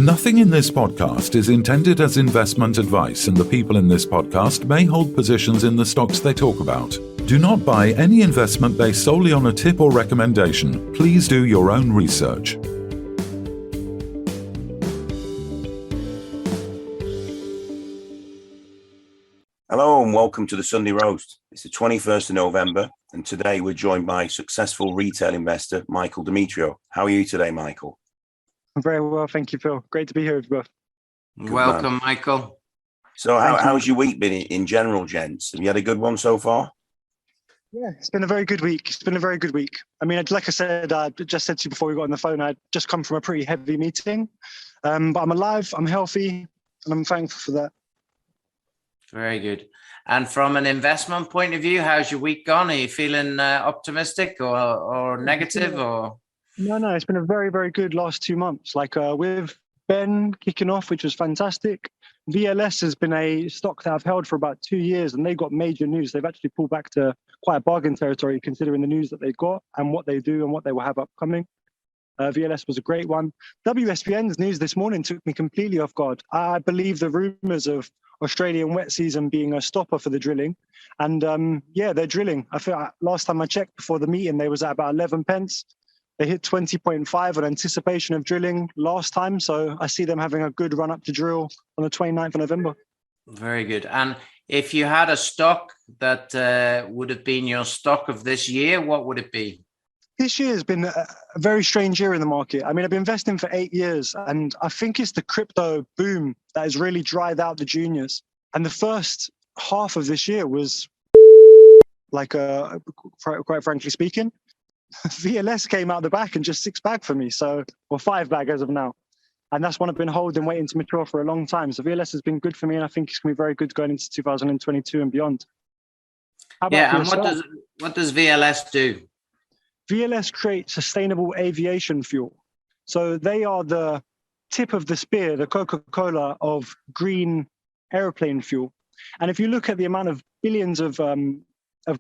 Nothing in this podcast is intended as investment advice, and the people in this podcast may hold positions in the stocks they talk about. Do not buy any investment based solely on a tip or recommendation. Please do your own research. Hello and welcome to the Sunday Roast. It's the 21st of November and today we're joined by successful retail investor Michael Demetriou. How are you today, Michael? I'm very well, thank you, Phil. Great to be here with you both. Welcome, man. Michael. So how's your week been in general, gents? Have you had a good one so far? Yeah, it's been a very good week. I mean, like I said, I just said to you before we got on the phone, I'd just come from a pretty heavy meeting. But I'm alive, I'm healthy, and I'm thankful for that. Very good. And from an investment point of view, how's your week gone? Are you feeling optimistic or negative? Or No, it's been a very, very good last 2 months. Like with Ben kicking off, which was fantastic. VLS has been a stock that I've held for about 2 years, and they got major news. They've actually pulled back to quite a bargain territory, considering the news that they got and what they do and what they will have upcoming. VLS was a great one. WSPN's news this morning took me completely off guard. I believe the rumours of Australian wet season being a stopper for the drilling. And yeah, they're drilling. I feel last time I checked before the meeting, they was at about 11 pence. They hit 20.5 on anticipation of drilling last time. So I see them having a good run up to drill on the 29th of November. Very good. And if you had a stock that would have been your stock of this year, what would it be? This year has been a very strange year in the market. I mean, I've been investing for 8 years, and I think it's the crypto boom that has really dried out the juniors. And the first half of this year was like, quite frankly speaking, VLS came out the back and just 6-bag for me. So, or 5-bag as of now. And that's one I've been holding, waiting to mature for a long time. So VLS has been good for me, and I think it's going to be very good going into 2022 and beyond. How about and what does VLS do? VLS creates sustainable aviation fuel. So they are the tip of the spear, the Coca-Cola of green airplane fuel. And if you look at the amount of billions of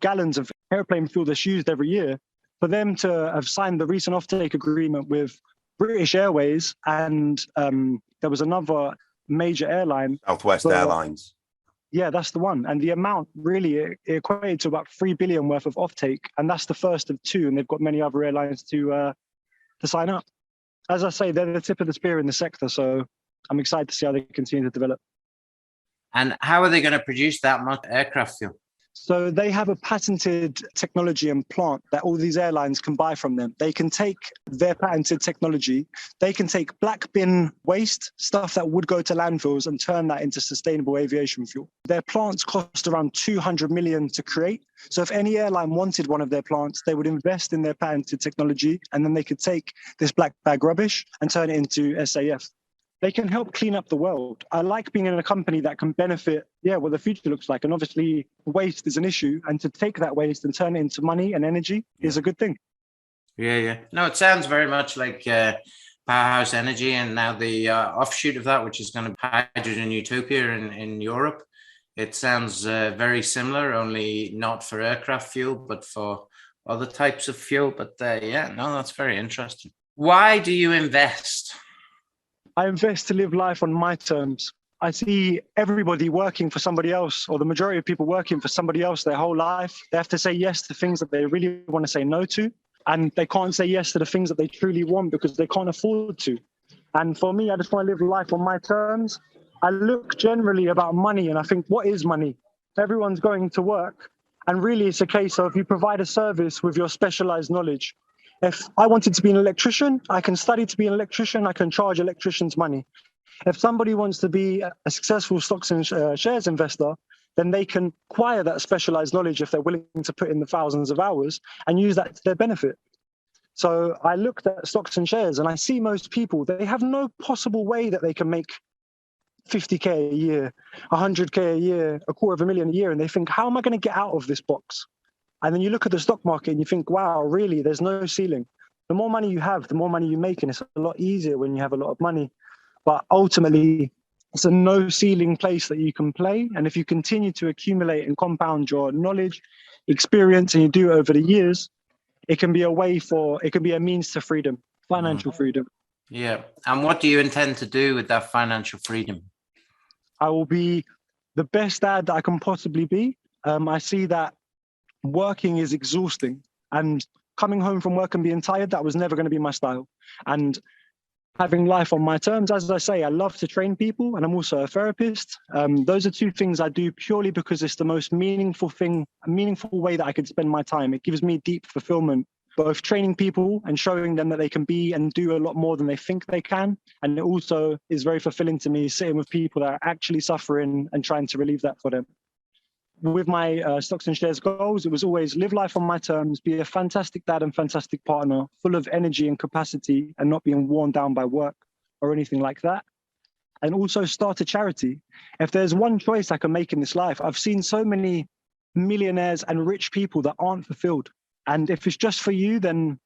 gallons of airplane fuel that's used every year, for them to have signed the recent offtake agreement with British Airways and there was another major airline. Southwest Airlines. Yeah, that's the one. And the amount really it equated to about 3 billion worth of offtake. And that's the first of two. And they've got many other airlines to sign up. As I say, they're the tip of the spear in the sector. So I'm excited to see how they continue to develop. And how are they going to produce that much aircraft fuel? So they have a patented technology and plant that all these airlines can buy from them. They can take their patented technology, they can take black bin waste, stuff that would go to landfills, and turn that into sustainable aviation fuel. Their plants cost around 200 million to create. So if any airline wanted one of their plants, they would invest in their patented technology, and then they could take this black bag rubbish and turn it into SAF. They can help clean up the world. I like being in a company that can benefit, what the future looks like. And obviously waste is an issue. And to take that waste and turn it into money and energy is a good thing. Yeah. No, it sounds very much like Powerhouse Energy, and now the offshoot of that, which is going to be Hydrogen Utopia in Europe. It sounds very similar, only not for aircraft fuel, but for other types of fuel. But that's very interesting. Why do you invest? I invest to live life on my terms. I see everybody working for somebody else, or the majority of people working for somebody else their whole life. They have to say yes to things that they really want to say no to. And they can't say yes to the things that they truly want because they can't afford to. And for me, I just want to live life on my terms. I look generally about money and I think, what is money? Everyone's going to work. And really it's a case of you provide a service with your specialized knowledge. If I wanted to be an electrician, I can study to be an electrician. I can charge electricians money. If somebody wants to be a successful stocks and shares investor, then they can acquire that specialized knowledge if they're willing to put in the thousands of hours and use that to their benefit. So I looked at stocks and shares and I see most people, they have no possible way that they can make 50K a year, 100K a year, $250,000 a year. And they think, how am I going to get out of this box? And then you look at the stock market and you think, wow, really, there's no ceiling. The more money you have, the more money you make, and it's a lot easier when you have a lot of money. But ultimately, it's a no ceiling place that you can play. And if you continue to accumulate and compound your knowledge, experience, and you do it over the years, it can be a means to freedom, financial freedom. Yeah. And what do you intend to do with that financial freedom? I will be the best dad that I can possibly be. I see that working is exhausting, and coming home from work and being tired, that was never going to be my style. And having life on my terms, as I say, I love to train people, and I'm also a therapist. Those are two things I do purely because it's the most meaningful thing, a meaningful way that I could spend my time. It gives me deep fulfillment, both training people and showing them that they can be and do a lot more than they think they can. And it also is very fulfilling to me sitting with people that are actually suffering and trying to relieve that for them. With my stocks and shares goals, it was always live life on my terms, be a fantastic dad and fantastic partner, full of energy and capacity and not being worn down by work or anything like that. And also start a charity. If there's one choice I can make in this life, I've seen so many millionaires and rich people that aren't fulfilled. And if it's just for you, then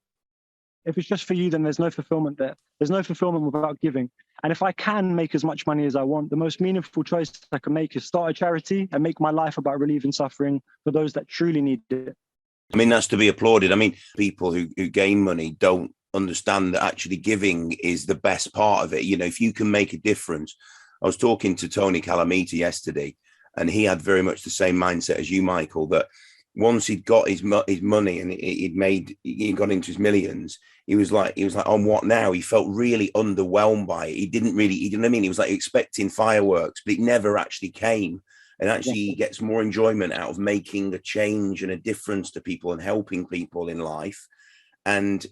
there's no fulfillment there. There's no fulfillment without giving. And if I can make as much money as I want, the most meaningful choice I can make is start a charity and make my life about relieving suffering for those that truly need it. I mean, that's to be applauded. I mean, people who gain money don't understand that actually giving is the best part of it. You know, if you can make a difference. I was talking to Tony Calamita yesterday, and he had very much the same mindset as you, Michael, that once he'd got his money and he got into his millions, he was like, on what now? He felt really underwhelmed by it. You know what I mean? He was like expecting fireworks, but it never actually came. And actually he gets more enjoyment out of making a change and a difference to people and helping people in life. And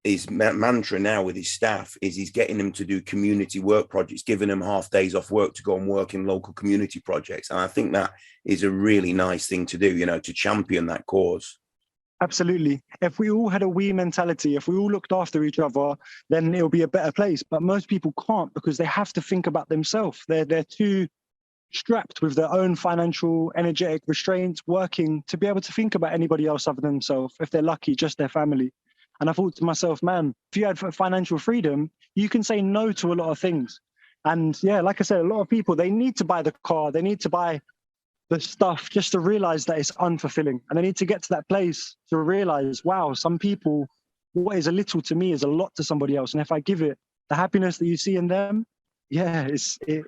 his mantra now with his staff is he's getting them to do community work projects, giving them half days off work to go and work in local community projects. And I think that is a really nice thing to do, you know, to champion that cause. Absolutely. If we all had a we mentality, if we all looked after each other, then it'll be a better place. But most people can't because they have to think about themselves. They're too strapped with their own financial, energetic restraints, working to be able to think about anybody else other than themselves. If they're lucky, just their family. And I thought to myself, man, if you had financial freedom, you can say no to a lot of things. And yeah, like I said, a lot of people, they need to buy the car, they need to buy the stuff just to realize that it's unfulfilling. And they need to get to that place to realize, wow, some people, what is a little to me is a lot to somebody else. And if I give it the happiness that you see in them, yeah, it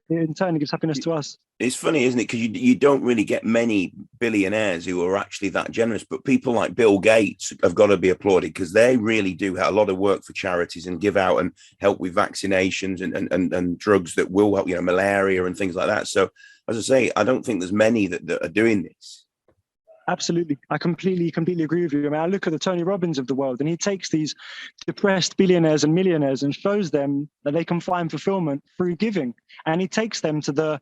in turn gives happiness to us. It's funny, isn't it? Because you don't really get many billionaires who are actually that generous. But people like Bill Gates have got to be applauded because they really do have a lot of work for charities and give out and help with vaccinations and drugs that will help, you know, malaria and things like that. So, as I say, I don't think there's many that are doing this. Absolutely. I completely agree with you. I mean, I look at the Tony Robbins of the world and he takes these depressed billionaires and millionaires and shows them that they can find fulfillment through giving. And he takes them to the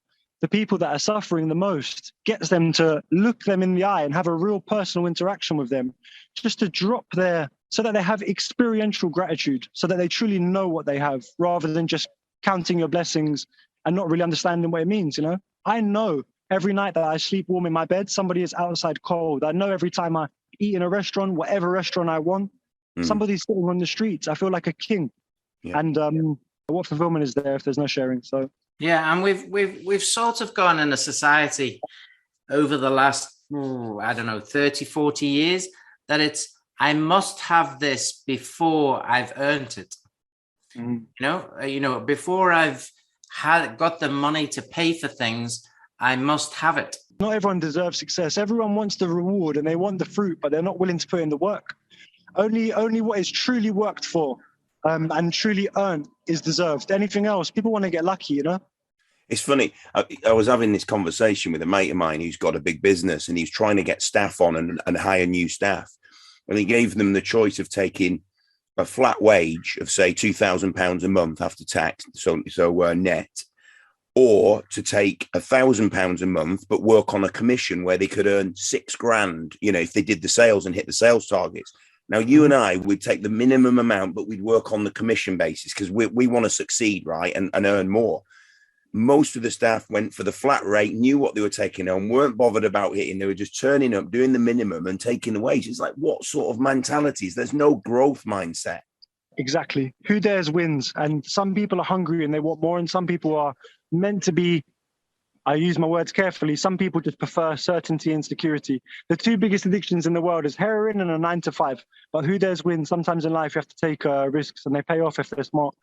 people that are suffering the most, gets them to look them in the eye and have a real personal interaction with them, just to drop so that they have experiential gratitude, so that they truly know what they have rather than just counting your blessings and not really understanding what it means. You know, I know every night that I sleep warm in my bed, somebody is outside cold. I know every time I eat in a restaurant, whatever restaurant I want, somebody's sitting on the streets. I feel like a king. Yeah. And what fulfillment is there if there's no sharing? So yeah, and we've sort of gone in a society over the last 30, 40 years that it's I must have this before I've earned it. You know, before I've got the money to pay for things, I must have it. Not everyone deserves success. Everyone wants the reward and they want the fruit, but they're not willing to put in the work. Only what is truly worked for and truly earned is deserved. Anything else, people want to get lucky, you know? It's funny. I was having this conversation with a mate of mine who's got a big business and he's trying to get staff on and hire new staff. And he gave them the choice of taking a flat wage of, say, £2,000 a month after tax, so net, or to take £1,000 a month, but work on a commission where they could earn £6,000, you know, if they did the sales and hit the sales targets. Now, you and I would take the minimum amount, but we'd work on the commission basis because we want to succeed, right, and earn more. Most of the staff went for the flat rate, knew what they were taking on, weren't bothered about hitting. They were just turning up, doing the minimum and taking the wage. It's like, what sort of mentalities? There's no growth mindset. Exactly. Who dares wins. And some people are hungry and they want more. And some people are meant to be I use my words carefully. Some people just prefer certainty and security. The two biggest addictions in the world is heroin and a 9 to 5. But who dares win? Sometimes in life, you have to take risks, and they pay off if they're smart.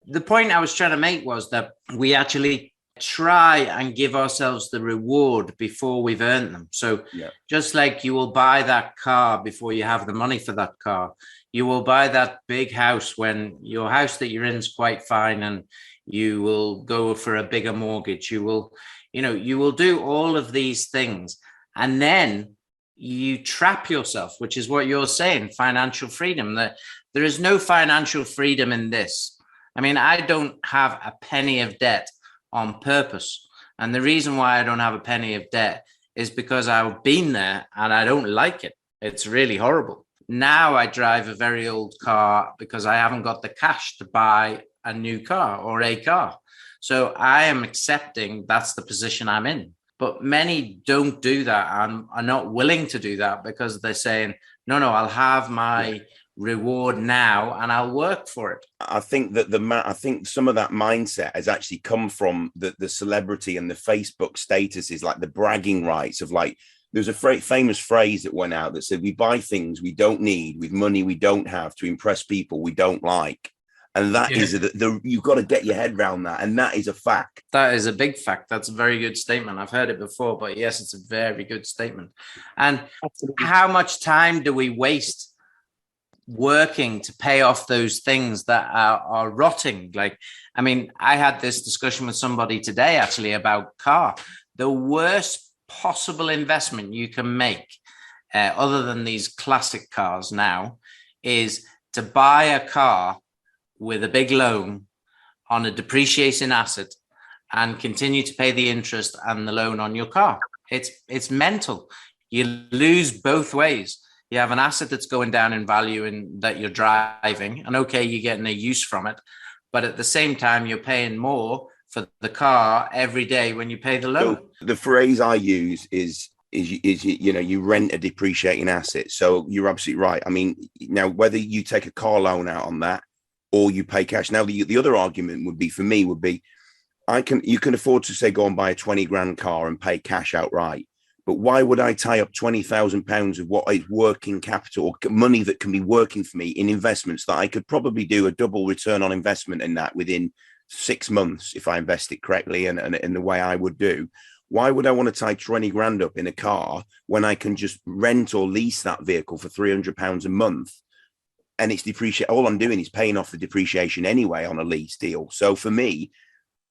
The point I was trying to make was that we actually try and give ourselves the reward before we've earned them. So just like you will buy that car before you have the money for that car, you will buy that big house when your house that you're in is quite fine, and you will go for a bigger mortgage. You will do all of these things, and then you trap yourself, which is what you're saying, financial freedom. That there is no financial freedom in this. I mean, I don't have a penny of debt on purpose. And the reason why I don't have a penny of debt is because I've been there and I don't like it. It's really horrible. Now I drive a very old car because I haven't got the cash to buy a new car or a car. So I am accepting that's the position I'm in. But many don't do that and are not willing to do that because they're saying, no, I'll have my reward now and I'll work for it. I think that I think some of that mindset has actually come from the celebrity and the Facebook statuses, like the bragging rights of, like, there's a famous phrase that went out that said, we buy things we don't need with money we don't have to impress people we don't like. And that is you've got to get your head around that. And that is a fact. That is a big fact. That's a very good statement. I've heard it before, but yes, it's a very good statement. And how much time do we waste working to pay off those things that are rotting? Like, I mean, I had this discussion with somebody today actually about car. The worst possible investment you can make, other than these classic cars now, is to buy a car with a big loan on a depreciating asset and continue to pay the interest and the loan on your car. It's mental. You lose both ways. You have an asset that's going down in value and that you're driving, and okay, you're getting a use from it, but at the same time, you're paying more for the car every day when you pay the loan. So the phrase I use is you rent a depreciating asset. So you're absolutely right. I mean, now whether you take a car loan out on that or you pay cash. Now the other argument would be you can afford to say go and buy a 20 grand car and pay cash outright. But why would I tie up £20,000 of what is working capital or money that can be working for me in investments that I could probably do a double return on investment in that within 6 months if I invest it correctly and in the way I would do? Why would I want to tie 20 grand up in a car when I can just rent or lease that vehicle for £300 a month? And it's depreciate. All I'm doing is paying off the depreciation anyway on a lease deal. So for me,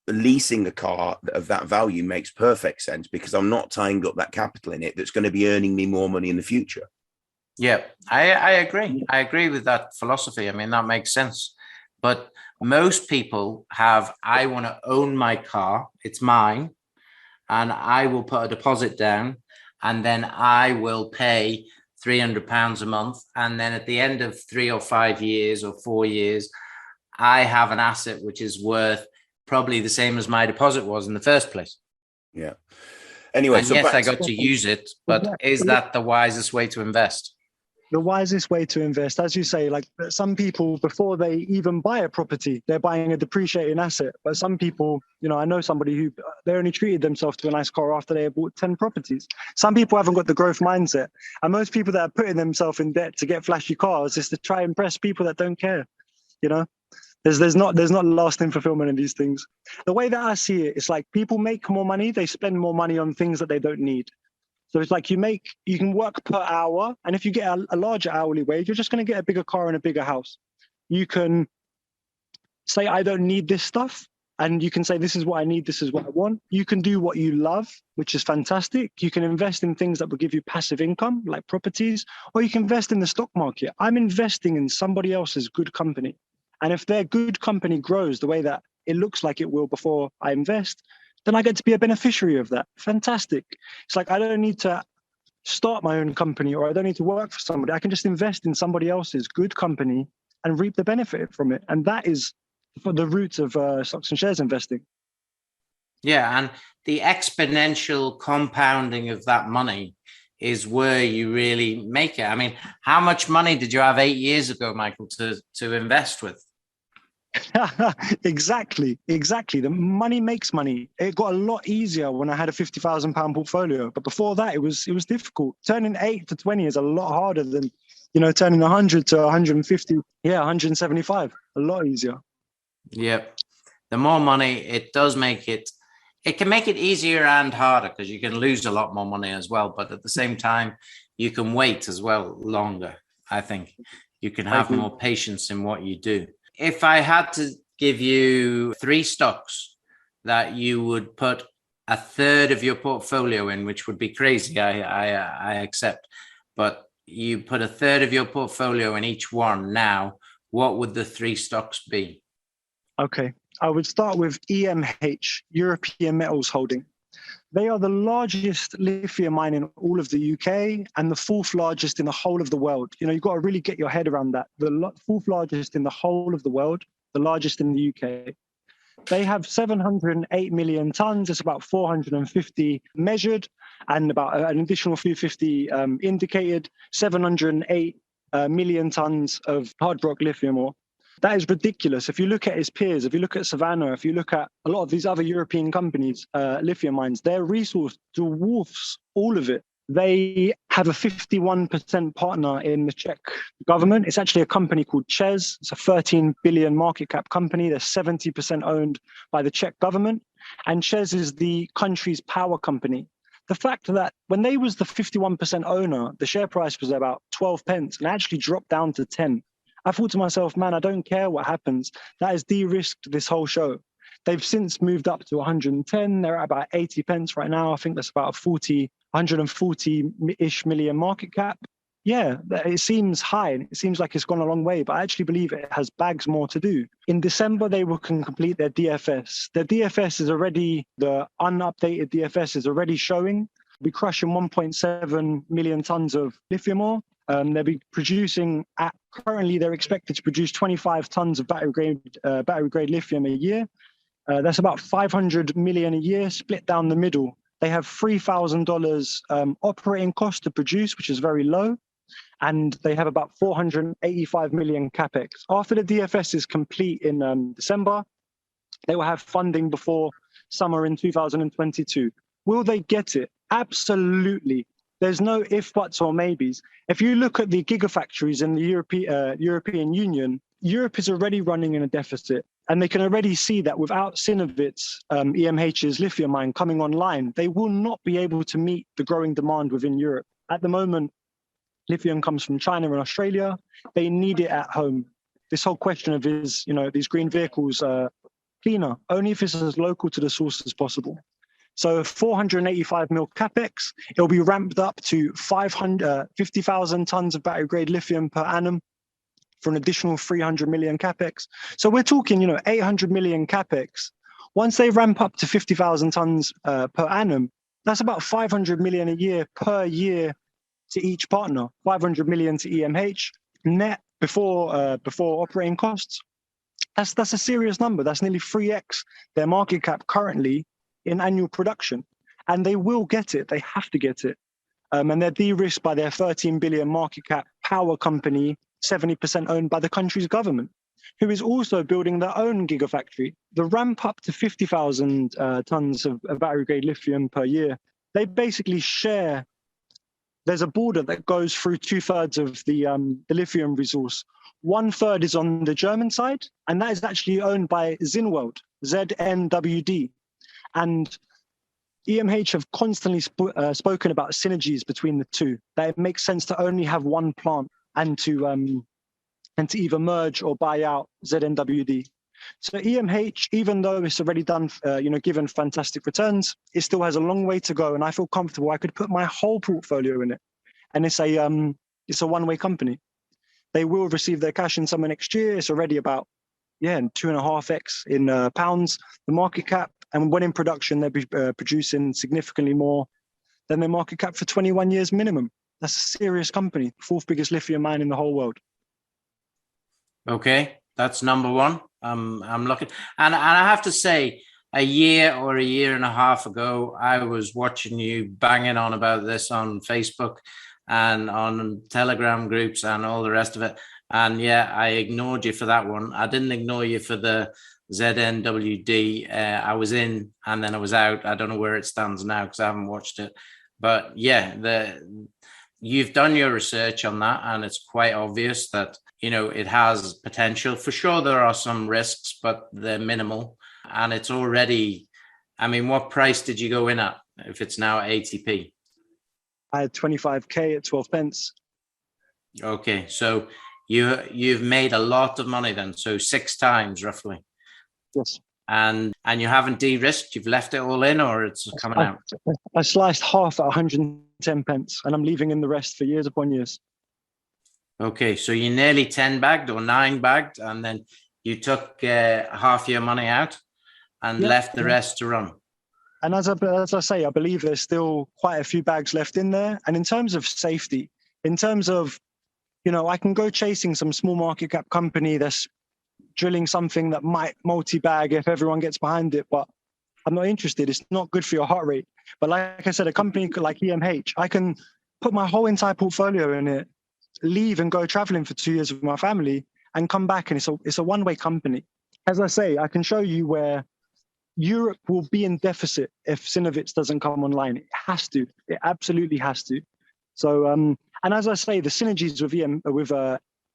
leasing a car of that value makes perfect sense because I'm not tying up that capital in it that's going to be earning me more money in the future. Yeah, I agree. I agree with that philosophy. I mean, that makes sense. But most people I want to own my car. It's mine. And I will put a deposit down and then I will pay £300 a month. And then at the end of 3 or 5 years or 4 years, I have an asset which is worth probably the same as my deposit was in the first place. Yeah. Anyway, and so yes, I got to use it, but is that the wisest way to invest? The wisest way to invest, as you say, like some people, before they even buy a property, they're buying a depreciating asset. But some people, I know somebody who they only treated themselves to a nice car after they had bought 10 properties. Some people haven't got the growth mindset. And most people that are putting themselves in debt to get flashy cars is to try and impress people that don't care. There's not lasting fulfillment in these things. The way that I see it, it's like people make more money, they spend more money on things that they don't need. So it's like you can work per hour, and if you get a larger hourly wage, you're just going to get a bigger car and a bigger house. You can say, I don't need this stuff, and you can say, this is what I need, this is what I want. You can do what you love, which is fantastic. You can invest in things that will give you passive income, like properties, or you can invest in the stock market. I'm investing in somebody else's good company. And if their good company grows the way that it looks like it will before I invest, then I get to be a beneficiary of that. Fantastic. It's like I don't need to start my own company or I don't need to work for somebody. I can just invest in somebody else's good company and reap the benefit from it. And that is for the roots of stocks and shares investing. Yeah, and the exponential compounding of that money is where you really make it. I mean, how much money did you have 8 years ago, Michael, to invest with? Exactly. The money makes money. It got a lot easier when I had a £50,000 portfolio, but before that, it was difficult. Turning 8 to 20 is a lot harder than, turning 100 to 150. Yeah, 175. A lot easier. Yep. The more money, it does make it. It can make it easier and harder because you can lose a lot more money as well. But at the same time, you can wait as well longer. I think you can have more patience in what you do. If I had to give you 3 stocks that you would put a third of your portfolio in, which would be crazy, I accept, but you put a third of your portfolio in each one now, what would the 3 stocks be? Okay. I would start with EMH, European Metals Holding. They are the largest lithium mine in all of the UK and the 4th largest in the whole of the world. You've got to really get your head around that. The 4th largest in the whole of the world, the largest in the UK. They have 708 million tons. It's about 450 measured and about an additional 350 indicated, 708 million tons of hard rock lithium ore. That is ridiculous. If you look at its peers, if you look at Savannah, if you look at a lot of these other European companies, lithium mines, their resource dwarfs all of it. They have a 51% partner in the Czech government. It's actually a company called ČEZ. It's a 13 billion market cap company. They're 70% owned by the Czech government. And ČEZ is the country's power company. The fact that when they was the 51% owner, the share price was about 12 pence and actually dropped down to 10. I thought to myself, man, I don't care what happens. That has de-risked this whole show. They've since moved up to 110. They're at about 80 pence right now. I think that's about a 140-ish million market cap. Yeah, it seems high. It seems like it's gone a long way, but I actually believe it has bags more to do. In December, they will complete their DFS. Their DFS is already, the unupdated DFS is already showing. We'll be crushing 1.7 million tons of lithium ore. They'll be producing currently they're expected to produce 25 tons of battery grade lithium a year. That's about 500 million a year split down the middle. They have $3,000 operating cost to produce, which is very low. And they have about 485 million capex. After the DFS is complete in December, they will have funding before summer in 2022. Will they get it? Absolutely. There's no if, buts, or maybes. If you look at the gigafactories in the European Union, Europe is already running in a deficit. And they can already see that without Sinovit's, EMH's lithium mine coming online, they will not be able to meet the growing demand within Europe. At the moment, lithium comes from China and Australia. They need it at home. This whole question of these green vehicles cleaner, only if it's as local to the source as possible. So 485 mil capex, it'll be ramped up to 50,000 tons of battery grade lithium per annum for an additional 300 million capex. So we're talking, 800 million capex. Once they ramp up to 50,000 tons per annum, that's about 500 million a year per year to each partner, 500 million to EMH net before operating costs. That's a serious number. That's nearly 3x their market cap currently in annual production, and they will get it. They have to get it, and they're de-risked by their 13 billion market cap power company, 70% owned by the country's government, who is also building their own gigafactory. The ramp up to 50,000 tons of battery grade lithium per year, they basically share. There's a border that goes through 2/3 of the lithium resource. 1/3 is on the German side, and that is actually owned by Zinnwald, ZNWD. And EMH have constantly spoken about synergies between the two, that it makes sense to only have one plant and to either merge or buy out ZNWD. So EMH, even though it's already done, given fantastic returns, it still has a long way to go. And I feel comfortable I could put my whole portfolio in it. And it's a one-way company. They will receive their cash in summer next year. It's already about 2.5x in pounds, the market cap. And when in production, they'll be producing significantly more than their market cap for 21 years minimum. That's a serious company, 4th biggest lithium mine in the whole world. Okay, that's number one. I'm looking, and I have to say, a year or a year and a half ago, I was watching you banging on about this on Facebook and on Telegram groups and all the rest of it. And yeah, I ignored you for that one. I didn't ignore you for the ZNWD. I was in and then I was out. I don't know where it stands now because I haven't watched it. But yeah, you've done your research on that, and it's quite obvious that, it has potential. For sure, there are some risks, but they're minimal. And it's already, what price did you go in at if it's now 80p? I had 25k at 12 pence. Okay, so you've made a lot of money then, so 6 times roughly. Yes. And you haven't de-risked, you've left it all in, or it's coming out? I sliced half at 110 pence, and I'm leaving in the rest for years upon years. Okay, so you nearly 10 bagged or 9 bagged, and then you took half your money out and left the rest to run. And as I say, I believe there's still quite a few bags left in there. And in terms of safety, in terms of, I can go chasing some small market cap company that's drilling something that might multi-bag if everyone gets behind it, but I'm not interested. It's not good for your heart rate. But like I said, a company like EMH, I can put my whole entire portfolio in it, leave and go traveling for 2 years with my family and come back, and it's a one-way company. As I say, I can show you where Europe will be in deficit if Synovitz doesn't come online. It has to. It absolutely has to. So, and as I say, the synergies with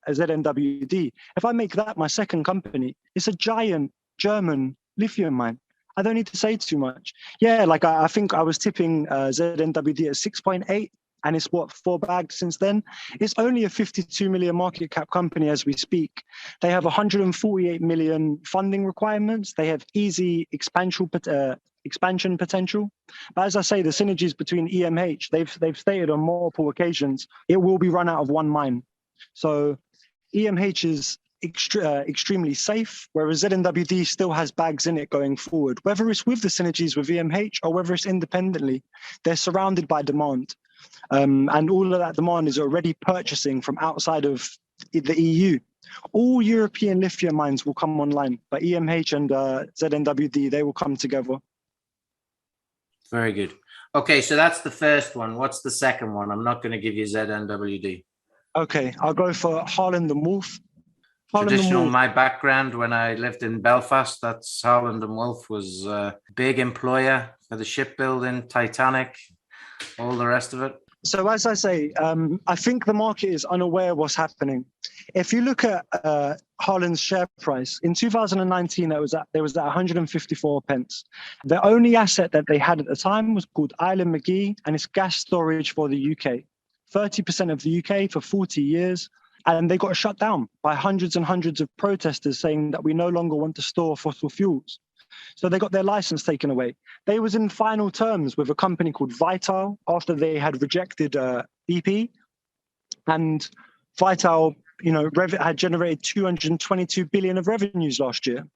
ZNWD, if I make that my second company, it's a giant German lithium mine. I don't need to say too much. Yeah, like I think I was tipping ZNWD at 6.8, and it's 4 bags since then. It's only a 52 million market cap company as we speak. They have 148 million funding requirements. They have easy expansion potential. But as I say, the synergies between EMH, they've stated on multiple occasions, it will be run out of one mine. So EMH is extremely safe, whereas ZNWD still has bags in it going forward. Whether it's with the synergies with EMH or whether it's independently, they're surrounded by demand. And all of that demand is already purchasing from outside of the EU. All European lithium mines will come online, but EMH and ZNWD, they will come together. Very good. Okay, so that's the first one. What's the second one? I'm not going to give you ZNWD. Okay, I'll go for Harland and Wolff. Traditional, my background when I lived in Belfast, that's Harland and Wolff was a big employer for the shipbuilding, Titanic, all the rest of it. So as I say, I think the market is unaware of what's happening. If you look at Harland's share price, in 2019, there was at 154 pence. The only asset that they had at the time was called Island McGee, and it's gas storage for the UK. 30% of the UK for 40 years. And they got shut down by hundreds and hundreds of protesters saying that we no longer want to store fossil fuels. So they got their license taken away. They was in final terms with a company called Vital after they had rejected BP. And Vital, had generated 222 billion of revenues last year.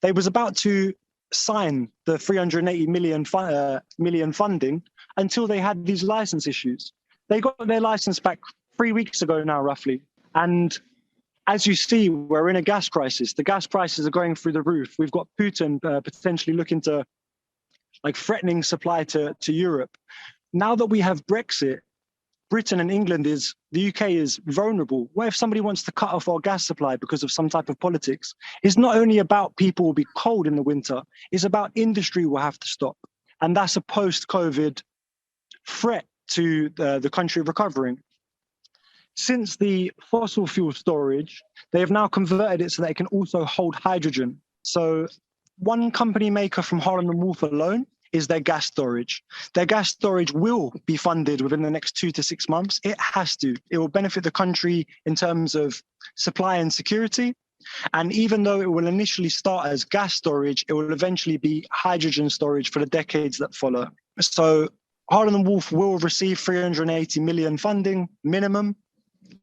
They was about to sign the 380 million funding until they had these license issues. They got their license back 3 weeks ago now, roughly. And as you see, we're in a gas crisis. The gas prices are going through the roof. We've got Putin potentially looking to, threatening supply to Europe. Now that we have Brexit, Britain and the UK is vulnerable. What if somebody wants to cut off our gas supply because of some type of politics? It's not only about people will be cold in the winter, it's about industry will have to stop. And that's a post-COVID threat to the country recovering. Since the fossil fuel storage, they have now converted it so that it can also hold hydrogen. So one company maker from Harland and Wolff alone is their gas storage. Their gas storage will be funded within the next 2 to 6 months. It has to. It will benefit the country in terms of supply and security. And even though it will initially start as gas storage, it will eventually be hydrogen storage for the decades that follow. So Harland and Wolff will receive 380 million funding minimum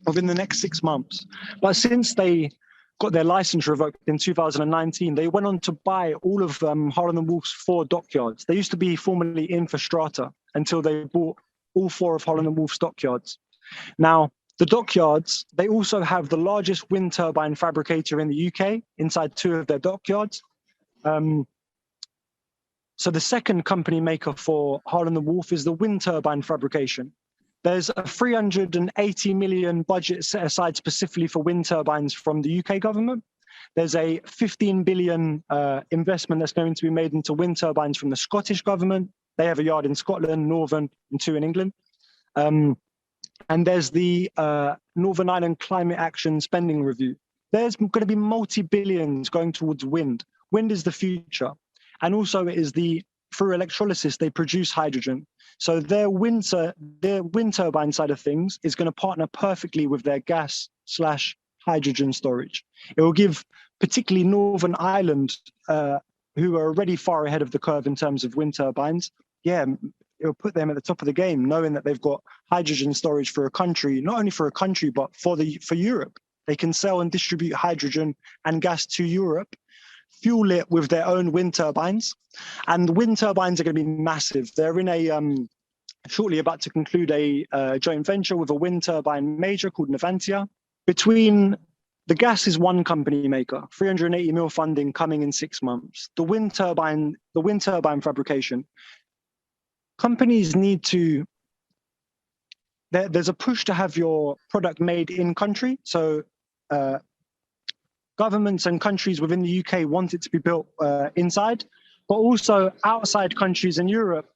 within the next 6 months. But since they got their license revoked in 2019, they went on to buy all of Harland and Wolff's 4 dockyards. They used to be formerly Infrastrata until they bought all 4 of Harland and Wolff's dockyards. Now, the dockyards, they also have the largest wind turbine fabricator in the UK inside 2 of their dockyards. So the second company maker for Harland and Wolff is the wind turbine fabrication. There's a 380 million budget set aside specifically for wind turbines from the UK government. There's a 15 billion investment that's going to be made into wind turbines from the Scottish government. They have a yard in Scotland, Northern, and 2 in England. And there's the Northern Ireland Climate Action Spending Review. There's going to be multi-billions going towards wind. Wind is the future. And also it is through electrolysis, they produce hydrogen. So their wind turbine side of things is going to partner perfectly with their gas/hydrogen storage. It will give particularly Northern Ireland, who are already far ahead of the curve in terms of wind turbines, it'll put them at the top of the game, knowing that they've got hydrogen storage for a country, not only for a country, but for Europe. They can sell and distribute hydrogen and gas to Europe, fuel it with their own wind turbines. And wind turbines are going to be massive. They're in shortly about to conclude a joint venture with a wind turbine major called Navantia. The gas is one company maker, 380 mil funding coming in 6 months. The wind turbine fabrication, companies need to, there's a push to have your product made in country. So governments and countries within the UK want it to be built inside, but also outside countries in Europe.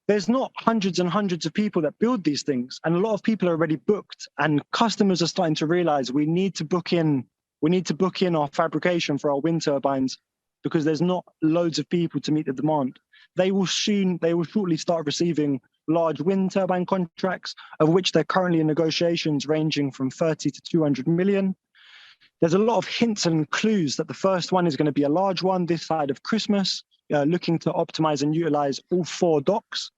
There's not hundreds and hundreds of people that build these things, and a lot of people are already booked, and customers are starting to realize we need to book in our fabrication for our wind turbines because there's not loads of people to meet the demand. They will shortly start receiving large wind turbine contracts, of which they're currently in negotiations ranging from 30 to 200 million. There's a lot of hints and clues that the first one is going to be a large one this side of Christmas, looking to optimize and utilize all 4 docks.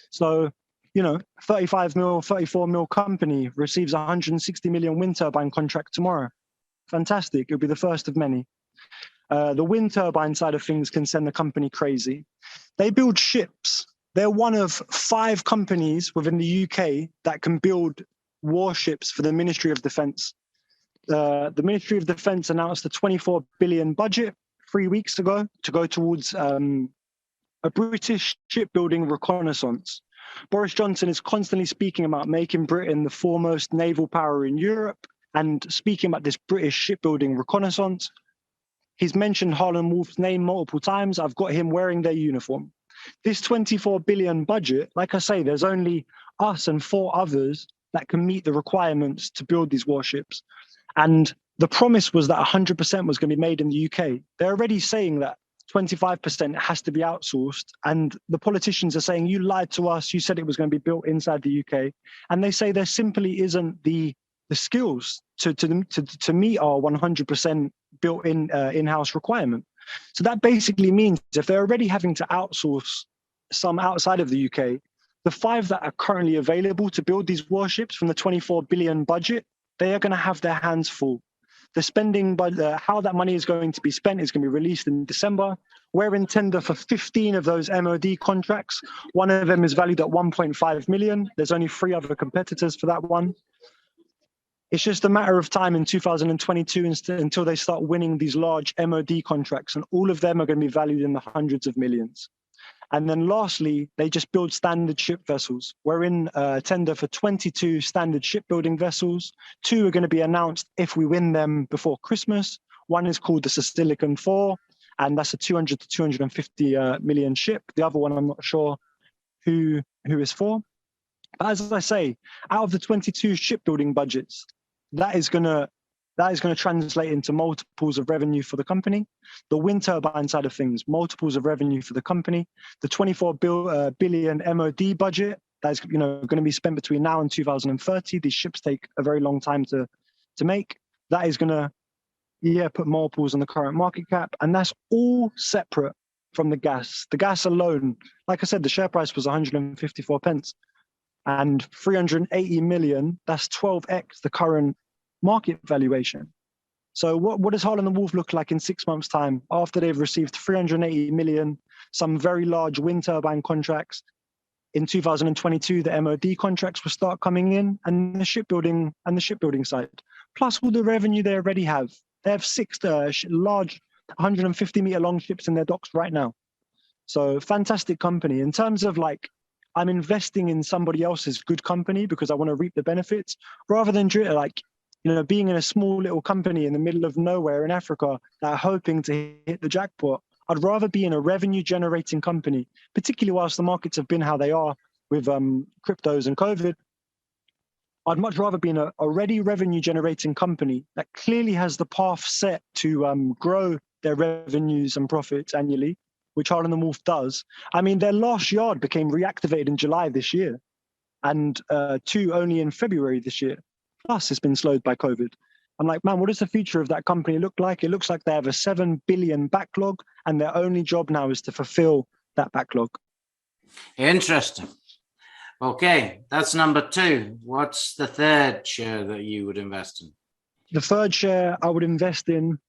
So, 35 mil, 34 mil company receives a 160 million wind turbine contract tomorrow. Fantastic. It'll be the first of many. The wind turbine side of things can send the company crazy. They build ships. They're one of 5 companies within the UK that can build warships for the Ministry of Defence. The Ministry of Defence announced a 24 billion budget 3 weeks ago to go towards a British shipbuilding reconnaissance. Boris Johnson is constantly speaking about making Britain the foremost naval power in Europe and speaking about this British shipbuilding reconnaissance. He's mentioned Harlan Wolff's name multiple times. I've got him wearing their uniform. This 24 billion budget, like I say, there's only us and 4 others that can meet the requirements to build these warships. And the promise was that 100% was going to be made in the UK. They're already saying that 25% has to be outsourced. And the politicians are saying, you lied to us. You said it was going to be built inside the UK. And they say there simply isn't the skills to meet our 100% built in-house requirement. So that basically means if they're already having to outsource some outside of the UK, the 5 that are currently available to build these warships from the 24 billion budget, they are going to have their hands full. The spending, how that money is going to be spent is going to be released in December. We're in tender for 15 of those MOD contracts. One of them is valued at 1.5 million. There's only 3 other competitors for that one. It's just a matter of time in 2022 until they start winning these large MOD contracts, and all of them are going to be valued in the hundreds of millions. And then lastly, they just build standard ship vessels. We're in tender for 22 standard shipbuilding vessels. 2 are going to be announced if we win them before Christmas. One is called the Silicon 4, and that's a 200 to 250 million ship. The other one, I'm not sure who is for. But as I say, out of the 22 shipbuilding budgets, that is going to translate into multiples of revenue for the company. The wind turbine side of things, multiples of revenue for the company. The 24 billion MOD budget, that is going to be spent between now and 2030. These ships take a very long time to make. That is going to put multiples on the current market cap. And that's all separate from the gas. The gas alone, like I said, the share price was 154 pence. And 380 million, that's 12x the current market valuation. So what does Harlan and Wolff look like in 6 months' time after they've received 380 million, some very large wind turbine contracts? In 2022, the MOD contracts will start coming in, and the shipbuilding side, plus all the revenue they already have. They have 6 large 150 meter long ships in their docks right now. So fantastic company. In terms of like I'm investing in somebody else's good company because I want to reap the benefits, rather than being in a small little company in the middle of nowhere in Africa that are hoping to hit the jackpot. I'd rather be in a revenue generating company, particularly whilst the markets have been how they are with cryptos and COVID. I'd much rather be in a already revenue generating company that clearly has the path set to grow their revenues and profits annually, which Harlan and Wolff does. I mean, their last yard became reactivated in July this year, and two only in February this year. Plus, it's been slowed by COVID. I'm like, man, what does the future of that company look like? It looks like they have a 7 billion backlog, and their only job now is to fulfill that backlog. Interesting. Okay, that's number 2. What's the third share that you would invest in? The third share I would invest in,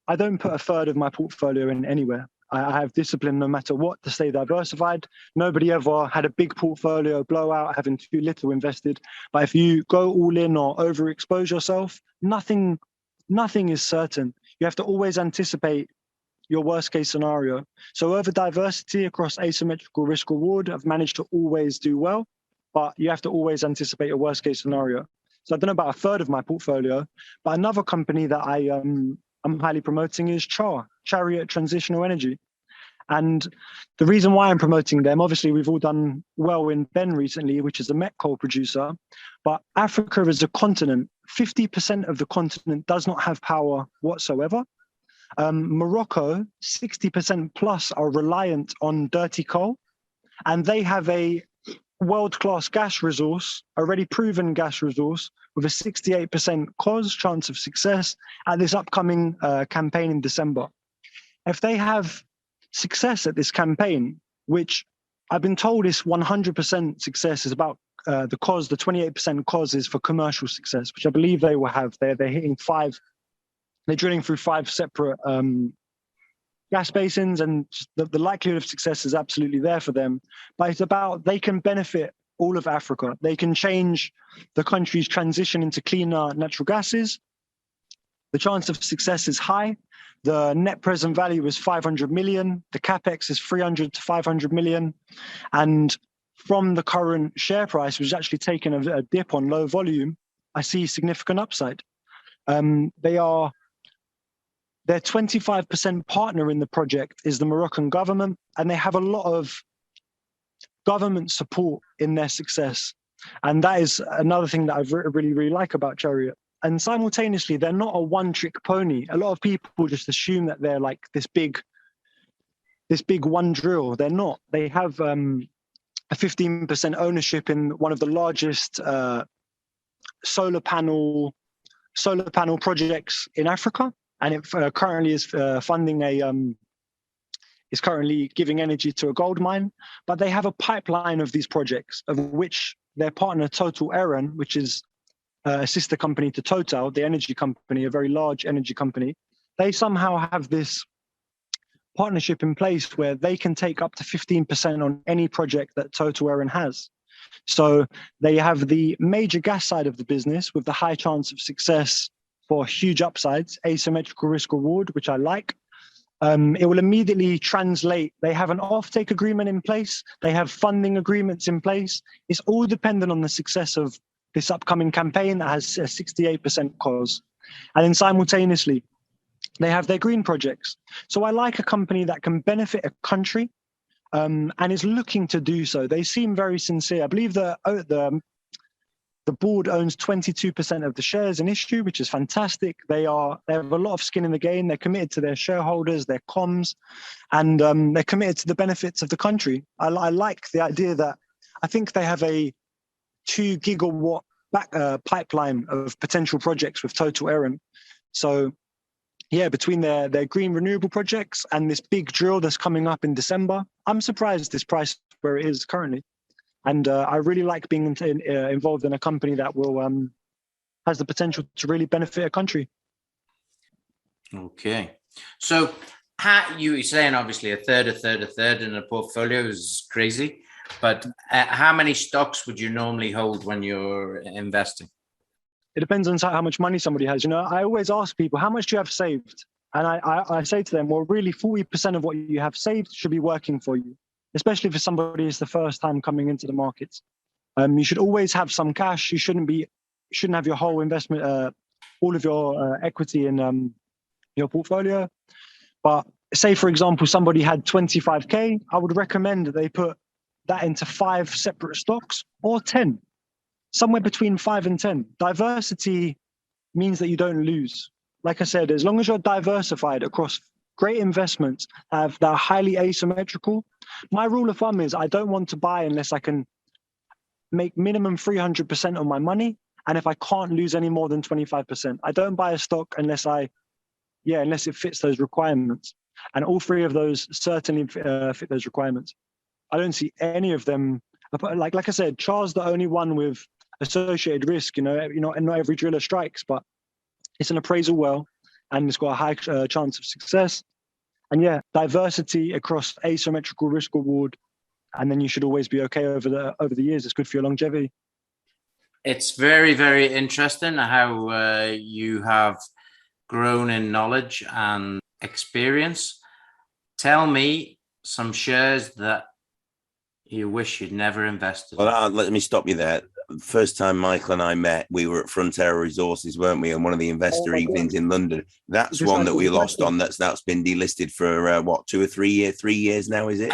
I don't put a third of my portfolio in anywhere. I have discipline no matter what to stay diversified. Nobody ever had a big portfolio blowout having too little invested. But if you go all in or overexpose yourself, nothing is certain. You have to always anticipate your worst case scenario. So over diversity across asymmetrical risk reward, I've managed to always do well, but you have to always anticipate your worst case scenario. So I don't know about a third of my portfolio, but another company that I'm highly promoting is Chariot Transitional Energy. And the reason why I'm promoting them, obviously we've all done well in Ben recently, which is a met coal producer, but Africa as a continent, 50% of the continent does not have power whatsoever. Morocco, 60% plus are reliant on dirty coal, and they have a world-class gas resource, already proven gas resource, with a 68% chance of success at this upcoming campaign in December. If they have success at this campaign, which I've been told is 100% success, is about the 28% cause is for commercial success, which I believe they will have. They're hitting 5. They're drilling through 5 separate gas basins, and the likelihood of success is absolutely there for them. But it's about they can benefit all of Africa. They can change the country's transition into cleaner natural gases. The chance of success is high. The net present value is 500 million. The capex is 300 to 500 million. And from the current share price, which has actually taken a dip on low volume, I see significant upside. Their 25% partner in the project is the Moroccan government, and they have a lot of government support in their success. And that is another thing that I really, really like about Chariot. And simultaneously, they're not a one-trick pony. A lot of people just assume that they're like this big one drill. They're not. They have a 15% ownership in one of the largest solar panel projects in Africa. And it currently is funding is currently giving energy to a gold mine. But they have a pipeline of these projects, of which their partner Total Eren, which is a sister company to Total, the energy company, a very large energy company, they somehow have this partnership in place where they can take up to 15% on any project that Total Eren has. So they have the major gas side of the business with the high chance of success for huge upsides, asymmetrical risk reward, which I like. It will immediately translate. They have an offtake agreement in place. They have funding agreements in place. It's all dependent on the success of this upcoming campaign that has a 68% cause. And then simultaneously, they have their green projects. So I like a company that can benefit a country and is looking to do so. They seem very sincere. I believe the board owns 22% of the shares in issue, which is fantastic. They have a lot of skin in the game. They're committed to their shareholders, their comms, and they're committed to the benefits of the country. I like the idea that I think they have a 2 gigawatt pipeline of potential projects with Total Eren. So yeah, between their green renewable projects and this big drill that's coming up in December, I'm surprised this price where it is currently. And I really like being involved in a company that will has the potential to really benefit a country. Okay. So you were saying obviously a third in a portfolio is crazy, but how many stocks would you normally hold when you're investing? It depends on how much money somebody has. You know, I always ask people, how much do you have saved? And I say to them, well, really 40% of what you have saved should be working for you. especially for somebody who's the first time coming into the markets. You should always have some cash. You shouldn't have your whole investment, all of your equity in your portfolio. But say, for example, somebody had 25K, I would recommend that they put that into 5 separate stocks or 10, somewhere between 5 and 10. Diversity means that you don't lose. Like I said, as long as you're diversified across great investments that are highly asymmetrical, my rule of thumb is I don't want to buy unless I can make minimum 300% on my money. And if I can't lose any more than 25%, I don't buy a stock unless it fits those requirements. And all 3 of those certainly fit those requirements. I don't see any of them. Like I said, Char's the only one with associated risk. And not every driller strikes, but it's an appraisal well, and it's got a high chance of success. And yeah, diversity across asymmetrical risk reward, and then you should always be okay over the years. It's good for your longevity. It's very, very interesting how you have grown in knowledge and experience. Tell me some shares that you wish you'd never invested. Well, let me stop you there. First time Michael and I met, we were at Frontera Resources, weren't we, on one of the investor evenings in London. That's one that we lost on. That's been delisted for 2 or 3 years? 3 years now, is it?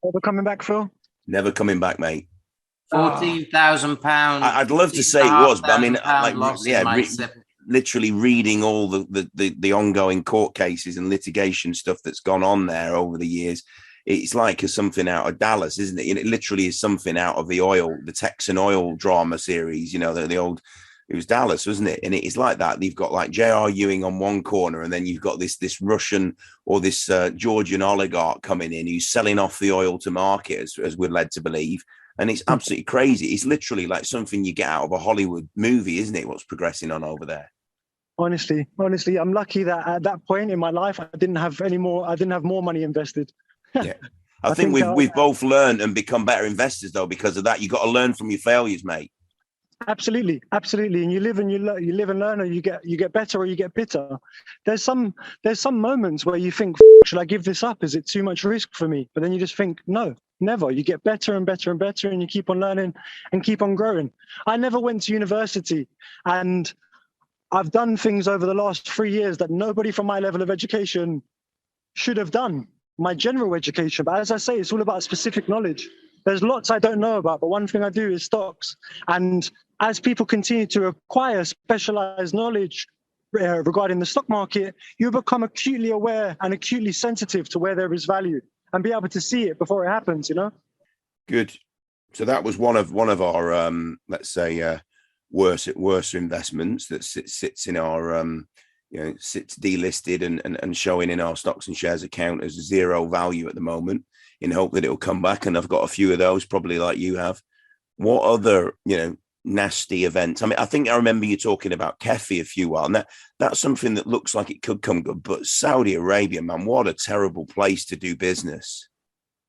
Never coming back, Phil? Never coming back, mate. £14,000. I'd love to say it was, but I mean, literally reading all the ongoing court cases and litigation stuff that's gone on there over the years. It's like something out of Dallas, isn't it? It literally is something out of the Texan oil drama series, the old, it was Dallas, wasn't it? And it is like that. You've got like J.R. Ewing on one corner, and then you've got this Russian or this Georgian oligarch coming in who's selling off the oil to market, as we're led to believe. And it's absolutely crazy. It's literally like something you get out of a Hollywood movie, isn't it? What's progressing on over there? Honestly, I'm lucky that at that point in my life, I didn't have more money invested. Yeah, I think we've both learned and become better investors though because of that. You got to learn from your failures, mate. Absolutely. And you live and learn, or you get better or you get bitter. There's some moments where you think, should I give this up? Is it too much risk for me? But then you just think, no, never. You get better and better and better, and you keep on learning and keep on growing. I never went to university, and I've done things over the last 3 years that nobody from my level of education should have done. My general education, but as I say, it's all about specific knowledge. There's lots I don't know about, but one thing I do is stocks. And as people continue to acquire specialized knowledge regarding the stock market, you become acutely aware and acutely sensitive to where there is value and be able to see it before it happens, Good. So that was one of our let's say worse investments that sits in our sits delisted and showing in our stocks and shares account as zero value at the moment, in hope that it'll come back. And I've got a few of those, probably like you have. What other, nasty events? I mean, I think I remember you talking about Kefi a few while, and that's something that looks like it could come good. But Saudi Arabia, man, what a terrible place to do business.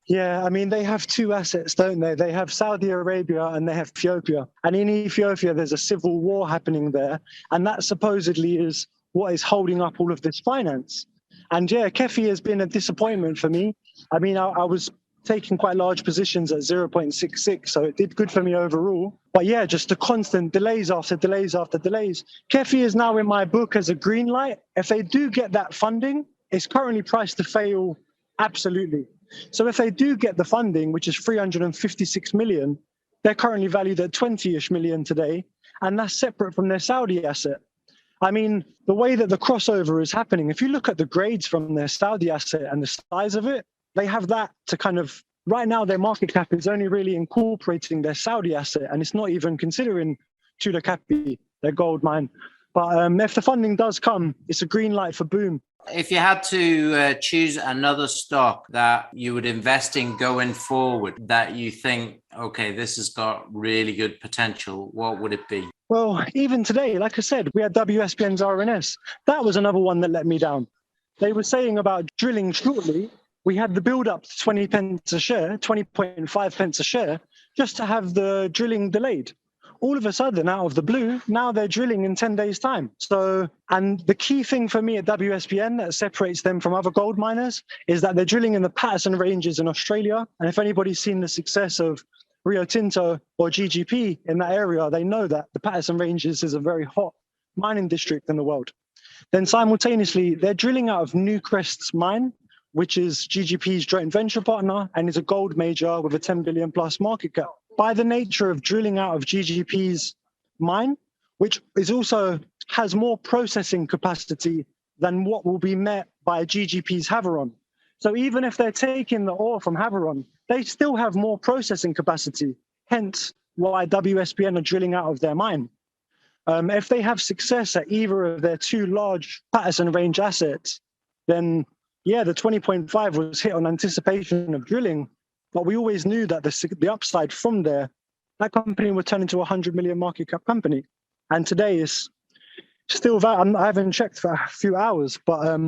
Yeah, I mean, they have 2 assets, don't they? They have Saudi Arabia and they have Ethiopia. And in Ethiopia, there's a civil war happening there. And that supposedly is what is holding up all of this finance. And yeah, Kefi has been a disappointment for me. I mean, I was taking quite large positions at 0.66, so it did good for me overall. But yeah, just the constant delays after delays after delays. Kefi is now in my book as a green light. If they do get that funding, it's currently priced to fail absolutely. So if they do get the funding, which is 356 million, they're currently valued at 20-ish million today, and that's separate from their Saudi asset. I mean, the way that the crossover is happening, if you look at the grades from their Saudi asset and the size of it, they have that to kind of, right now their market cap is only really incorporating their Saudi asset, and it's not even considering Tula Capi, their gold mine. But if the funding does come, it's a green light for boom. If you had to choose another stock that you would invest in going forward, that you think, okay, this has got really good potential, what would it be? Well, even today, like I said, we had WSPN's RNS. That was another one that let me down. They were saying about drilling shortly. We had the build up to 20 pence a share, 20.5 pence a share, just to have the drilling delayed. all of a sudden, out of the blue, now they're drilling in 10 days' time. So, and the key thing for me at WSPN that separates them from other gold miners is that they're drilling in the Patterson Ranges in Australia. And if anybody's seen the success of Rio Tinto or GGP in that area, they know that the Patterson Ranges is a very hot mining district in the world. Then simultaneously, they're drilling out of Newcrest's mine, which is GGP's joint venture partner and is a gold major with a 10 billion plus market cap. By the nature of drilling out of GGP's mine, which is also has more processing capacity than what will be met by GGP's Havieron. So even if they're taking the ore from Havieron, they still have more processing capacity, hence why WSPN are drilling out of their mine. If they have success at either of their two large Patterson Range assets, then yeah, the 20.5 was hit on anticipation of drilling, but we always knew that the upside from there, that company would turn into a 100 million market cap company. And today is still, I haven't checked for a few hours, but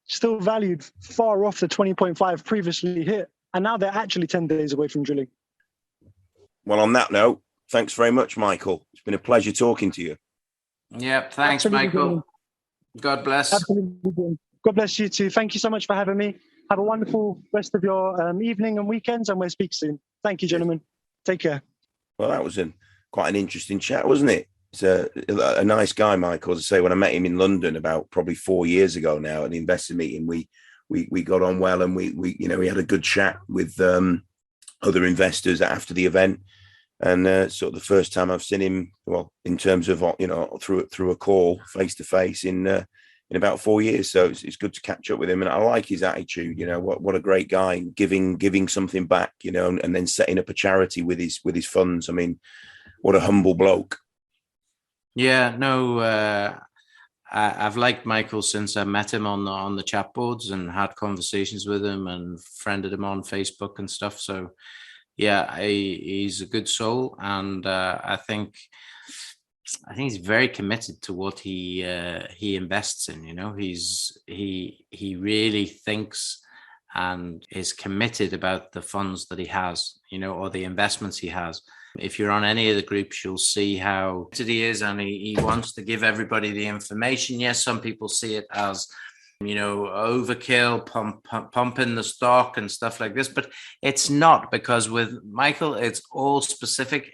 still valued far off the 20.5 previously hit. And now they're actually 10 days away from drilling. Well, on that note, thanks very much, Michael. It's been a pleasure talking to you. Yeah, thanks, Absolutely. Michael. God bless. Absolutely. God bless you too. Thank you so much for having me. Have a wonderful rest of your evening and weekends, and we'll speak soon. Thank you, gentlemen. Take care. Well, that was quite an interesting chat, wasn't it? It's a nice guy, Michael. As I say, when I met him in London about probably 4 years ago now at the investor meeting, we got on well, and we had a good chat with other investors after the event. And sort of the first time I've seen him, well, in terms of through a call face to face in about 4 years. So it's good to catch up with him, and I like his attitude. What a great guy, giving something back, and then setting up a charity with his funds. I mean, what a humble bloke. Yeah, no, I've liked Michael since I met him on the chat boards and had conversations with him and friended him on Facebook and stuff. So. Yeah, he's a good soul, and I think he's very committed to what he invests in. He really thinks and is committed about the funds that he has, or the investments he has. If you're on any of the groups, you'll see how committed he is, and he wants to give everybody the information. Yes, some people see it as overkill, pumping the stock and stuff like this, but it's not, because with Michael, it's all specific.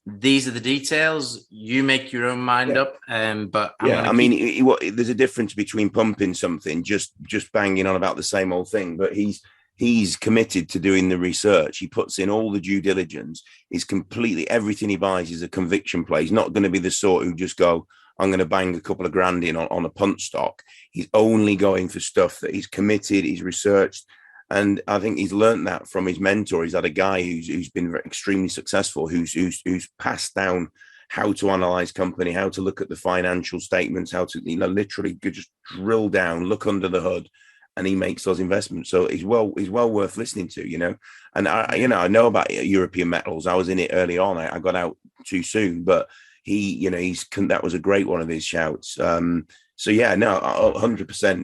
These are the details. You make your own mind up. But there's a difference between pumping something, just banging on about the same old thing. But he's committed to doing the research. He puts in all the due diligence. He's completely, everything he buys is a conviction play. He's not going to be the sort who just go, I'm going to bang a couple of grand in on a punt stock. He's only going for stuff that he's committed, he's researched. And I think he's learned that from his mentor. He's had a guy who's been extremely successful, who's passed down how to analyze company, how to look at the financial statements, how to, literally just drill down, look under the hood, and he makes those investments. So he's well worth listening to, And I know about European metals. I was in it early on. I got out too soon, but that was a great one of his shouts. 100%.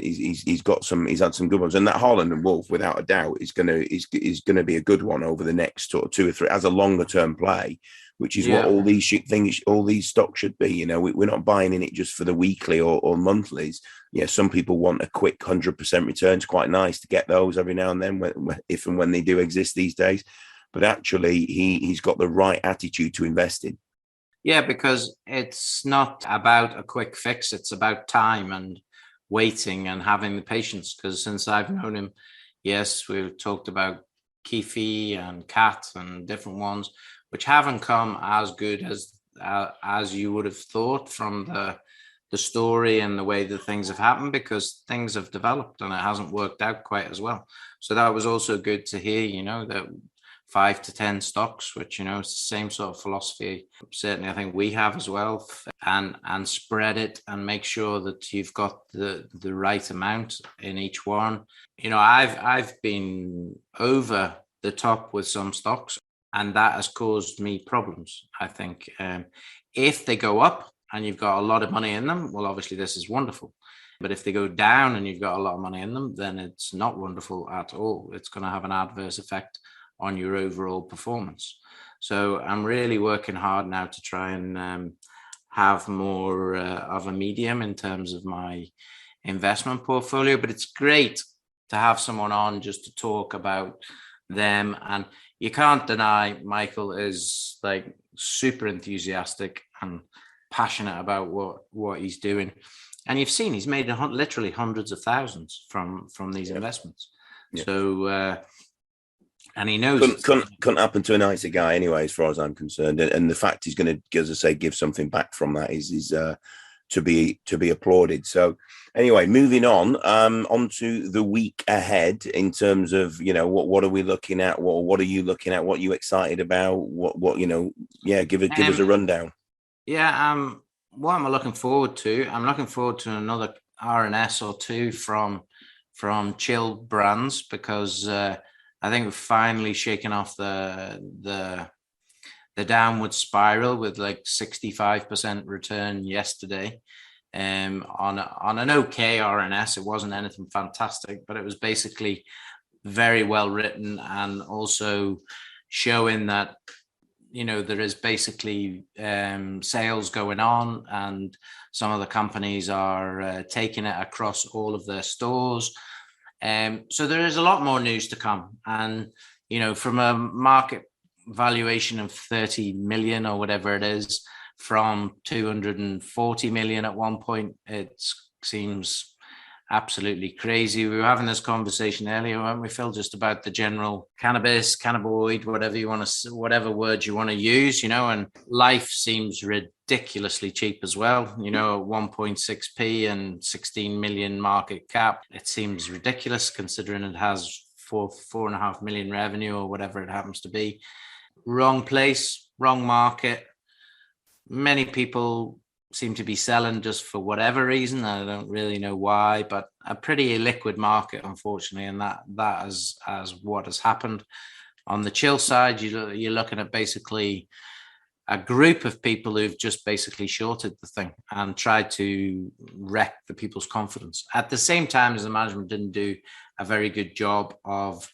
He's had some good ones, and that Holland and Wolf, without a doubt, is going to be a good one over the next sort of 2 or 3 as a longer term play, which is what all these things, all these stocks should be. We're not buying in it just for the weekly or monthlies. Yeah, some people want a quick 100% return. It's quite nice to get those every now and then, if and when they do exist these days. But actually, he's got the right attitude to invest in. Yeah, because it's not about a quick fix. It's about time and waiting and having the patience. Because since I've known him, yes, we've talked about Keefe and Cat and different ones, which haven't come as good as you would have thought from the story and the way that things have happened, because things have developed and it hasn't worked out quite as well. So that was also good to hear, that 5 to 10 stocks, which, it's the same sort of philosophy. Certainly, I think we have as well, and spread it and make sure that you've got the right amount in each one. I've been over the top with some stocks, and that has caused me problems. I think if they go up and you've got a lot of money in them, well, obviously this is wonderful. But if they go down and you've got a lot of money in them, then it's not wonderful at all. It's going to have an adverse effect on your overall performance. So I'm really working hard now to try and have more of a medium in terms of my investment portfolio. But it's great to have someone on just to talk about them. And you can't deny Michael is like super enthusiastic and passionate about what he's doing. And you've seen he's made literally hundreds of thousands from these investments. So and he knows couldn't happen to a nicer guy anyway, as far as I'm concerned. And the fact he's going to, as I say, give something back from that is to be applauded. So anyway, moving on to the week ahead in terms of, what are we looking at? What are you looking at? What are you excited about? What give us a rundown. What am I looking forward to? I'm looking forward to another RNS or two from Chill Brands, because I think we've finally shaken off the downward spiral with like 65% return yesterday. On an okay RNS. It wasn't anything fantastic, but it was basically very well written, and also showing that there is basically sales going on, and some of the companies are taking it across all of their stores. So there is a lot more news to come. And, from a market valuation of 30 million or whatever it is, from 240 million at one point, it seems absolutely crazy. We were having this conversation earlier, weren't we, Phil, just about the general cannabinoid, whatever word you want to use, and life seems ridiculously cheap as well, at 1.6p and 16 million market cap. It seems ridiculous considering it has 4.5 million revenue or whatever it happens to be. Wrong place, wrong market. Many people seem to be selling just for whatever reason. I don't really know why, but a pretty illiquid market, unfortunately, and that is as what has happened. On the Chill side, you're looking at basically a group of people who've just basically shorted the thing and tried to wreck the people's confidence. At the same time as the management didn't do a very good job of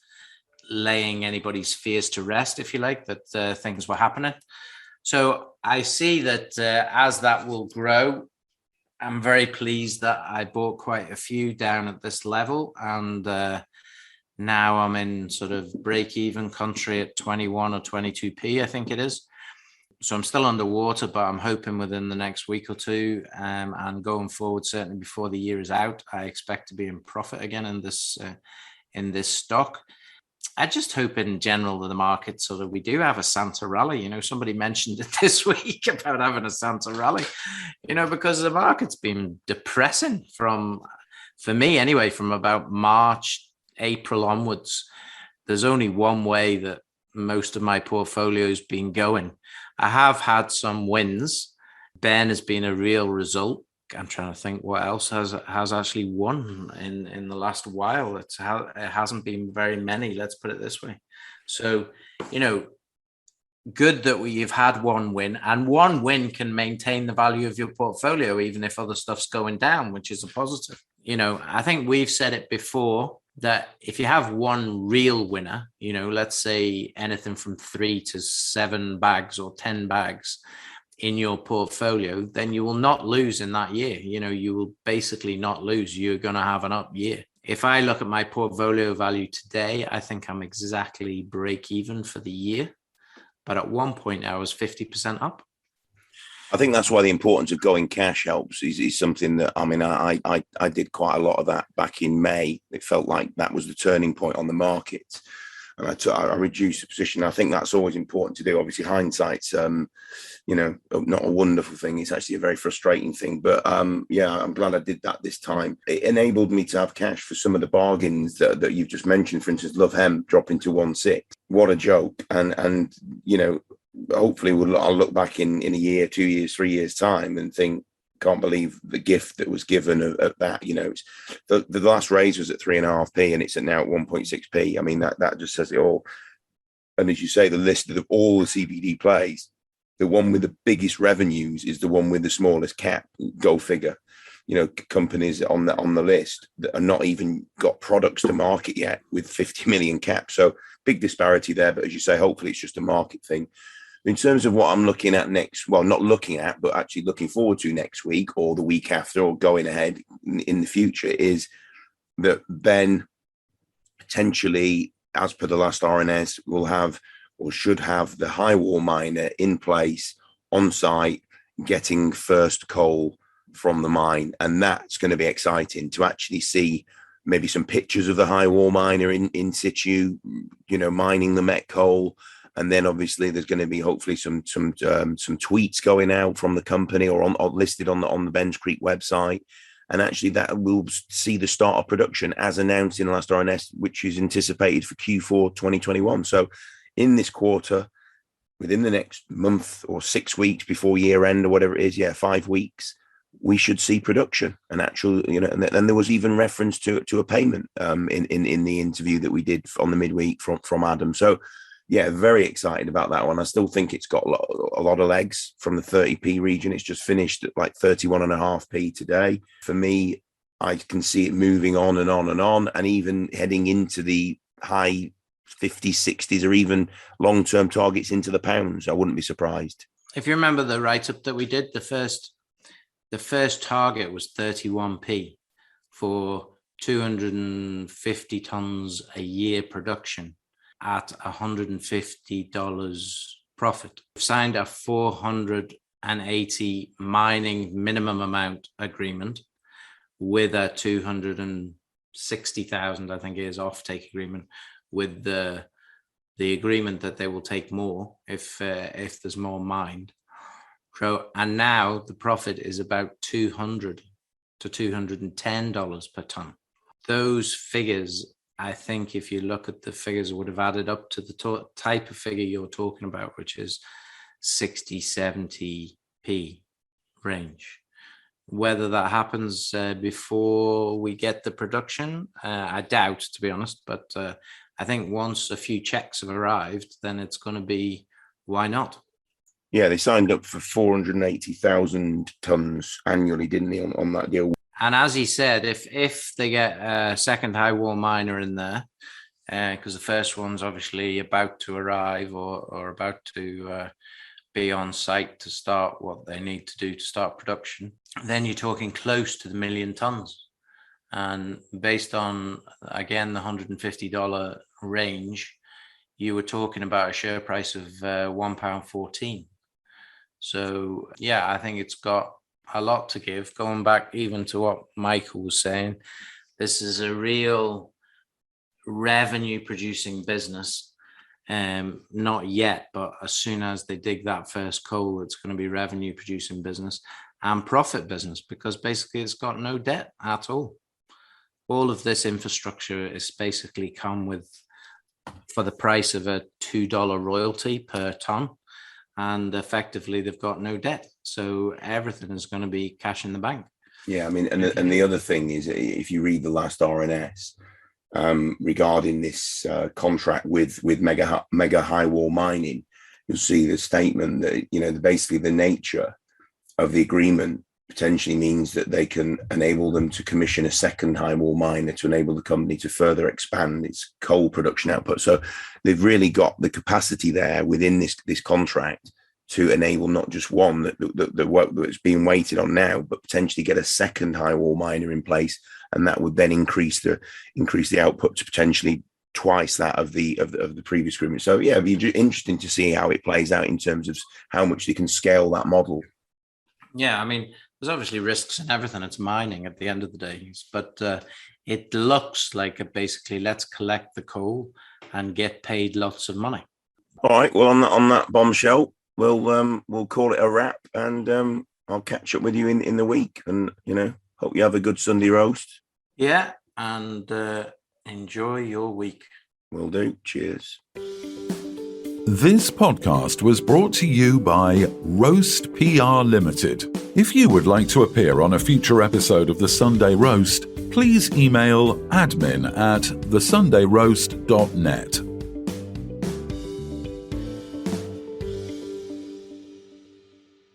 laying anybody's fears to rest, if you like, that things were happening. So I see that as that will grow, I'm very pleased that I bought quite a few down at this level. And now I'm in sort of break-even country at 21 or 22p, I think it is. So I'm still underwater, but I'm hoping within the next week or two and going forward, certainly before the year is out, I expect to be in profit again in this stock. I just hope in general that the market sort of, we do have a Santa rally. Somebody mentioned it this week about having a Santa rally, because the market's been depressing for me anyway, from about March, April onwards. There's only one way that most of my portfolio's been going. I have had some wins. Ben has been a real result. I'm trying to think what else has actually won in the last while. It hasn't been very many, let's put it this way. So, good that you've had one win, and one win can maintain the value of your portfolio, even if other stuff's going down, which is a positive. I think we've said it before that if you have one real winner, let's say anything from 3 to 7 bags or 10 bags in your portfolio, then you will not lose in that year. You will basically not lose. You're going to have an up year. If I look at my portfolio value today, I think I'm exactly break even for the year. But at one point I was 50% up. I think that's why the importance of going cash helps is something that, I did quite a lot of that back in May. It felt like that was the turning point on the market. And I reduced the position. I think that's always important to do. Obviously, hindsight's, not a wonderful thing. It's actually a very frustrating thing. But I'm glad I did that this time. It enabled me to have cash for some of the bargains that you've just mentioned. For instance, Love Hemp dropping to 1.6. What a joke! And hopefully I'll look back in a year, 2 years, 3 years time and think, can't believe the gift that was given at that. The last raise was at 3.5p and it's now at 1.6p. I mean, that just says it all. And as you say, the list of all the CBD plays, the one with the biggest revenues is the one with the smallest cap. Go figure. Companies on the list that are not even got products to market yet with 50 million cap. So big disparity there. But as you say, hopefully it's just a market thing. In terms of what I'm looking at next, well, not looking at, but actually looking forward to next week or the week after or going ahead in the future, is that Ben potentially, as per the last RNS, will have or should have the high wall miner in place on site, getting first coal from the mine. And that's going to be exciting to actually see maybe some pictures of the high wall miner in situ, mining the met coal. And then obviously there's going to be hopefully some tweets going out from the company or listed on the Ben's Creek website. And actually that will see the start of production as announced in the last RNS, which is anticipated for Q4 2021. So in this quarter, within the next month or 6 weeks before year end or whatever it is, 5 weeks, we should see production and actual, and then there was even reference to a payment in the interview that we did on the midweek from Adam. So yeah, very excited about that one. I still think it's got a lot of legs from the 30p region. It's just finished at like 31.5p today. For me, I can see it moving on and on and on, and even heading into the high 50s, 60s, or even long-term targets into the pounds. I wouldn't be surprised. If you remember the write-up that we did, the first target was 31p for 250 tons a year production at $150 profit. We've signed a 480 mining minimum amount agreement with a 260,000, I think it is, offtake agreement, with the agreement that they will take more if there's more mined. So, and now the profit is about $200 to $210 per ton. Those figures, I think, if you look at the figures, would have added up to the type of figure you're talking about, which is 60, 70p range. Whether that happens before we get the production, I doubt, to be honest. But I think once a few checks have arrived, then it's going to be, why not? Yeah, they signed up for 480,000 tons annually, didn't they, on that deal? And as he said, if they get a second high wall miner in there, because the first one's obviously about to arrive or about to be on site to start what they need to do to start production, then you're talking close to the 1 million tons. And based on, again, the $150 range, you were talking about a share price of £1.14. So, yeah, I think it's got a lot to give. Going back even to what Michael was saying, this is a real revenue producing business. Not yet, but as soon as they dig that first coal, it's going to be revenue producing business and profit business, because basically it's got no debt at all. All of this infrastructure is basically come with, for the price of a $2 royalty per ton. And effectively, they've got no debt. So everything is going to be cash in the bank. Yeah, I mean, and the other thing is, if you read the last RNS regarding this contract with mega high wall mining, you'll see the statement that, basically the nature of the agreement potentially means that they can enable them to commission a second high wall miner to enable the company to further expand its coal production output. So they've really got the capacity there within this contract to enable not just one, the work that's being waited on now, but potentially get a second high wall miner in place, and that would then increase the output to potentially twice that of the previous agreement. So yeah, it'd be interesting to see how it plays out in terms of how much they can scale that model. Yeah, I mean, there's obviously risks in everything. It's mining at the end of the day, but it looks like basically let's collect the coal and get paid lots of money. All right. Well, on that bombshell, we'll call it a wrap, and I'll catch up with you in the week. And hope you have a good Sunday roast. Yeah, and enjoy your week. Will do. Cheers. This podcast was brought to you by Roast PR Limited. If you would like to appear on a future episode of The Sunday Roast, please email admin@thesundayroast.net.